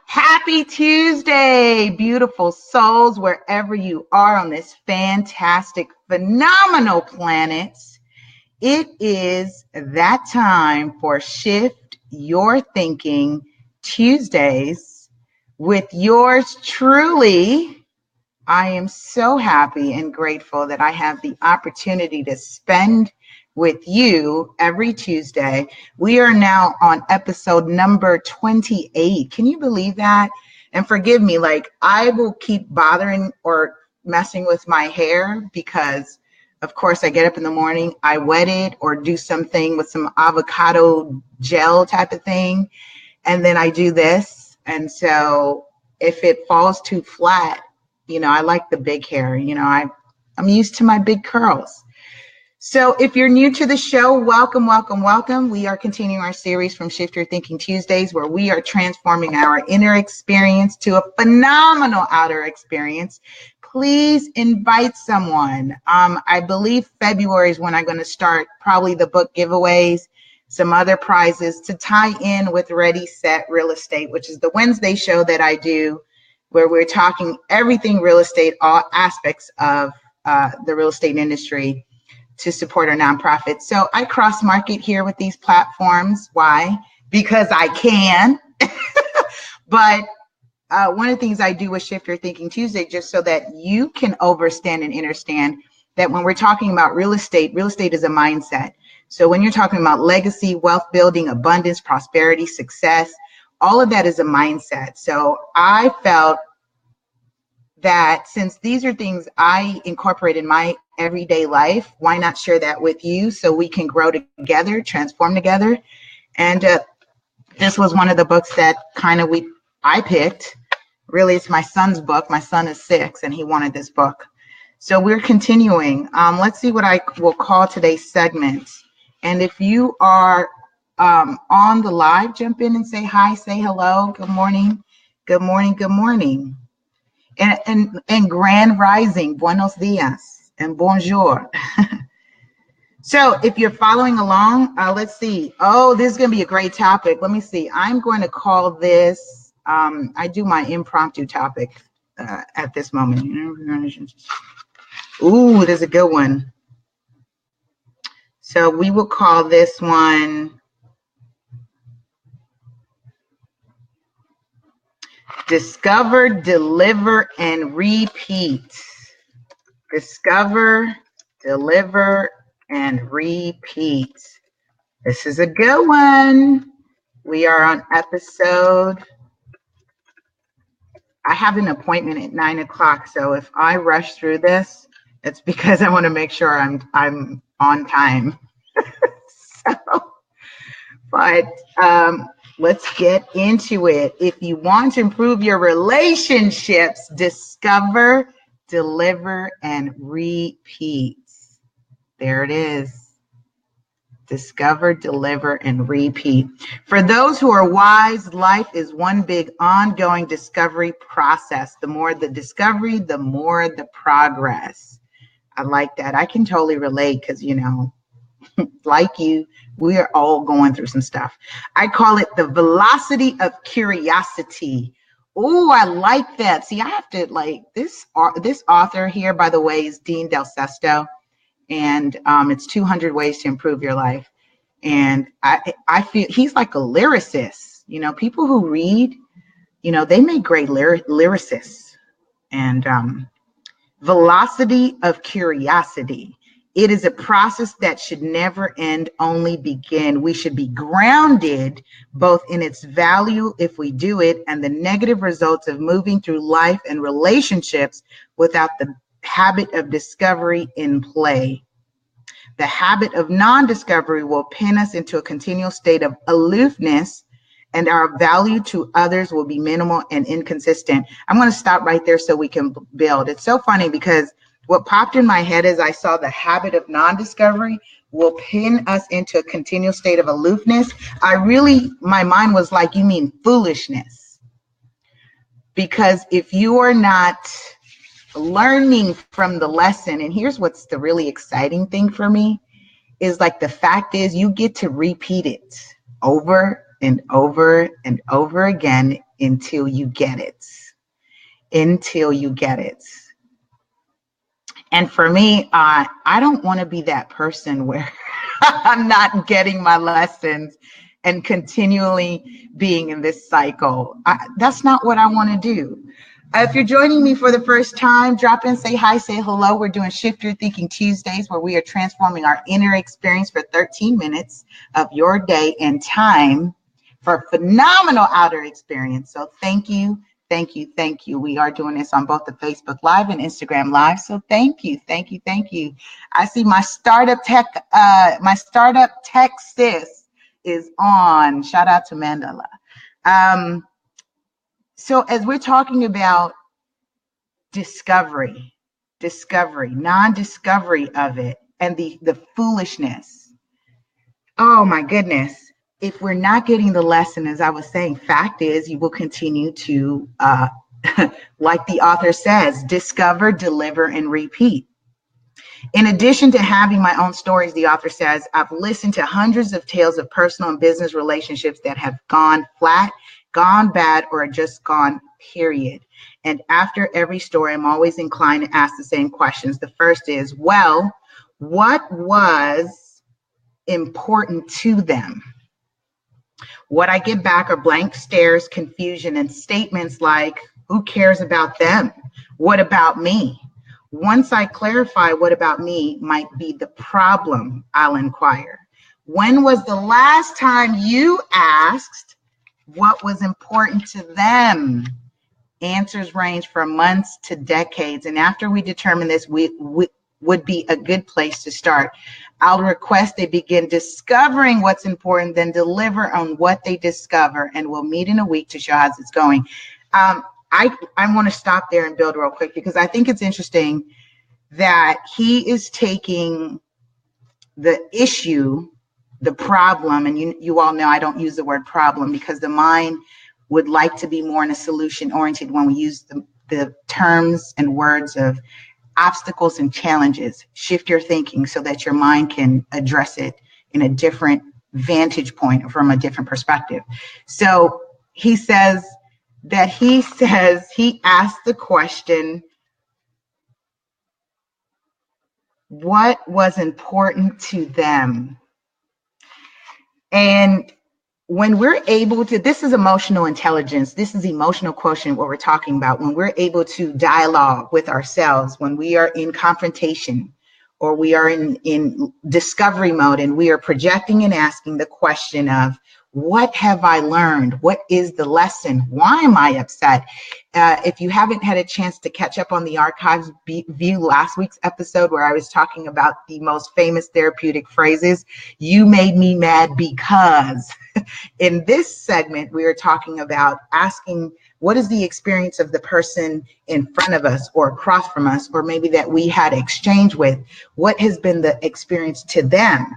Happy Tuesday, beautiful souls, wherever you are on this fantastic, phenomenal planet. It is that time for Shift Your Thinking Tuesdays with yours truly. I am so happy and grateful that I have the opportunity to spend with you every Tuesday. We are now on episode number 28. Can you believe that? And forgive me, I will keep bothering or messing with my hair because, of course, I get up in the morning, I wet it or do something with some avocado gel type of thing. And then I do this. And so if it falls too flat, I like the big hair. I'm used to my big curls. So if you're new to the show, welcome, welcome, welcome. We are continuing our series from Shift Your Thinking Tuesdays, where we are transforming our inner experience to a phenomenal outer experience. Please invite someone. I believe February is when I'm going to start probably the book giveaways, some other prizes to tie in with Ready, Set, Real Estate, which is the Wednesday show that I do, where we're talking everything real estate, all aspects of the real estate industry to support our nonprofit. So I cross market here with these platforms. Why? Because I can. But one of the things I do with Shift Your Thinking Tuesday, just so that you can understand and understand that when we're talking about real estate is a mindset. So when you're talking about legacy, wealth building, abundance, prosperity, success, all of that is a mindset. So I felt that since these are things I incorporate in my everyday life, why not share that with you so we can grow together, transform together? And this was one of the books that I picked. Really, it's my son's book. My son is 6 and he wanted this book. So we're continuing. Let's see what I will call today's segment. And if you are on the live, jump in and say hi, say hello, good morning, good morning, good morning. And grand rising, buenos dias, and bonjour. So if you're following along, let's see. Oh, this is going to be a great topic. Let me see. I'm going to call this, I do my impromptu topic at this moment. Ooh, there's a good one. So we will call this one Discover, Deliver, and Repeat. Discover, deliver, and repeat. This is a good one. We are on episode. I have an appointment at 9 o'clock, so if I rush through this, it's because I want to make sure I'm on time. Let's get into it. If you want to improve your relationships, discover, deliver, and repeat. There it is. Discover, deliver, and repeat. For those who are wise, life is one big ongoing discovery process. The more the discovery, the more the progress. I like that. I can totally relate because, like you, we are all going through some stuff. I call it the velocity of curiosity. Oh, I like that. See, I have to this author here, by the way, is Dean Del Sesto, and it's 200 Ways to Improve Your Life. And I feel he's like a lyricist. People who read, they make great lyricists. And velocity of curiosity. It is a process that should never end, only begin. We should be grounded both in its value if we do it and the negative results of moving through life and relationships without the habit of discovery in play. The habit of non-discovery will pin us into a continual state of aloofness, and our value to others will be minimal and inconsistent. I'm going to stop right there so we can build. It's so funny because what popped in my head as I saw the habit of non-discovery will pin us into a continual state of aloofness. My mind was like, you mean foolishness? Because if you are not learning from the lesson, and here's what's the really exciting thing for me, is the fact is you get to repeat it over and over and over again until you get it. Until you get it. And for me, I don't want to be that person where I'm not getting my lessons and continually being in this cycle. That's not what I want to do. If you're joining me for the first time, drop in, say hi, say hello. We're doing Shift Your Thinking Tuesdays, where we are transforming our inner experience for 13 minutes of your day and time for a phenomenal outer experience. So thank you. Thank you. Thank you. We are doing this on both the Facebook Live and Instagram Live. So thank you. Thank you. Thank you. I see my startup tech sis is on. Shout out to Mandela. So as we're talking about discovery, non-discovery of it, and the foolishness. Oh my goodness. If we're not getting the lesson, as I was saying, fact is you will continue to, like the author says, discover, deliver, and repeat. In addition to having my own stories, the author says, I've listened to hundreds of tales of personal and business relationships that have gone flat, gone bad, or just gone, period. And after every story, I'm always inclined to ask the same questions. The first is, well, what was important to them? What I get back are blank stares, confusion, and statements like, who cares about them? What about me? Once I clarify what about me might be the problem, I'll inquire. When was the last time you asked what was important to them? Answers range from months to decades. And after we determine this, we would be a good place to start. I'll request they begin discovering what's important, then deliver on what they discover, and we'll meet in a week to show how it's going. I want to stop there and build real quick, because I think it's interesting that he is taking the issue, the problem, and you all know I don't use the word problem because the mind would like to be more in a solution oriented when we use the terms and words of obstacles and challenges. Shift your thinking so that your mind can address it in a different vantage point or from a different perspective. So he says he asked the question, what was important to them? And when we're able to, this is emotional intelligence, this is emotional quotient, what we're talking about. When we're able to dialogue with ourselves, when we are in confrontation or we are in discovery mode and we are projecting and asking the question of, what have I learned? What is the lesson? Why am I upset? If you haven't had a chance to catch up on the archives, view last week's episode where I was talking about the most famous therapeutic phrases. You made me mad because. In this segment, we are talking about asking, what is the experience of the person in front of us or across from us, or maybe that we had exchange with? What has been the experience to them?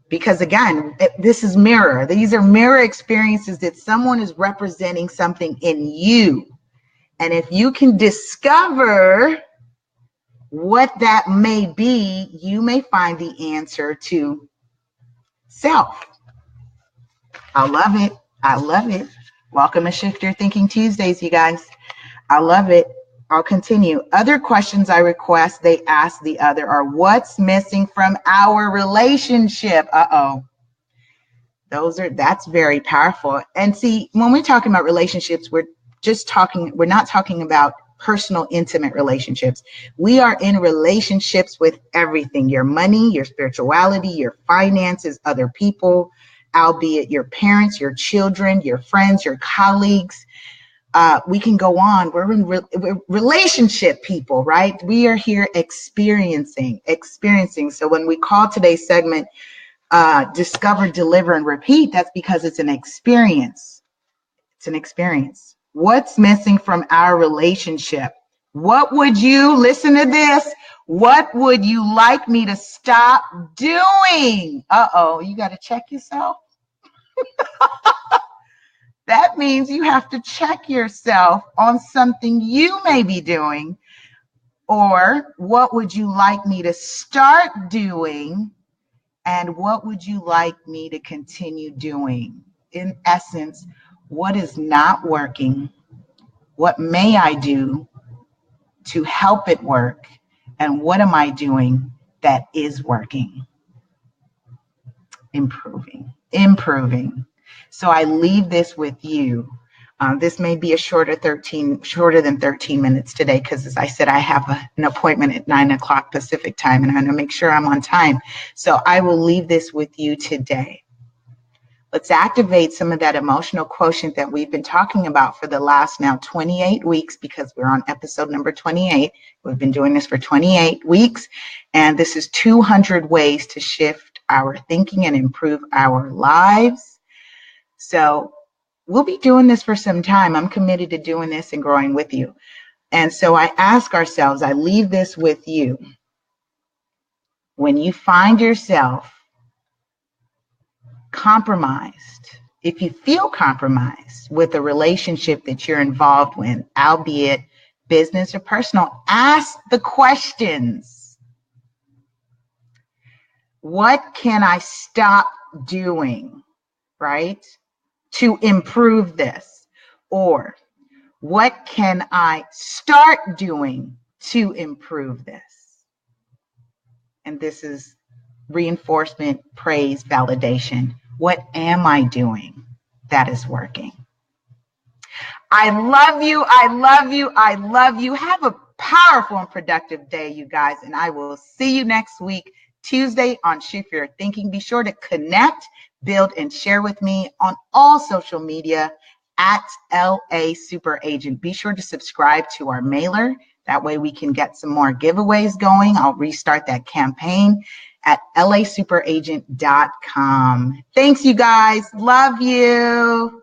Because again, this is mirror. These are mirror experiences that someone is representing something in you. And if you can discover what that may be, you may find the answer to self. I love it. I love it. Welcome to Shift Your Thinking Tuesdays, you guys. I love it. I'll continue. Other questions I request they ask the other are, what's missing from our relationship? That's very powerful. And see, when we're talking about relationships, we're not talking about personal, intimate relationships. We are in relationships with everything: your money, your spirituality, your finances, other people, albeit your parents, your children, your friends, your colleagues. We can go on. We're relationship people, right? We are here experiencing. So when we call today's segment discover, deliver, and repeat, that's because it's an experience. It's an experience. What's missing from our relationship? What would you, listen to this, what would you like me to stop doing? You got to check yourself. That means you have to check yourself on something you may be doing. Or what would you like me to start doing? And what would you like me to continue doing? in essence, what is not working? What may I do to help it work? And what am I doing that is working? Improving. So I leave this with you. This may be a shorter than 13 minutes today, because as I said, I have an appointment at 9 o'clock Pacific time, and I want to make sure I'm on time. So I will leave this with you today. Let's activate some of that emotional quotient that we've been talking about for the last now 28 weeks, because we're on episode number 28. We've been doing this for 28 weeks, and this is 200 ways to shift our thinking and improve our lives. So we'll be doing this for some time. I'm committed to doing this and growing with you. And so I leave this with you. When you find yourself compromised, if you feel compromised with a relationship that you're involved in, albeit business or personal, ask the questions. What can I stop doing, right, to improve this? Or what can I start doing to improve this? And this is reinforcement, praise, validation. What am I doing that is working? I love you. I love you. I love you. Have a powerful and productive day, you guys. And I will see you next week, Tuesday, on Shift Your Thinking. Be sure to connect, build, and share with me on all social media at lasuperagent. Be sure to subscribe to our mailer. That way we can get some more giveaways going. I'll restart that campaign at lasuperagent.com. Thanks, you guys. Love you.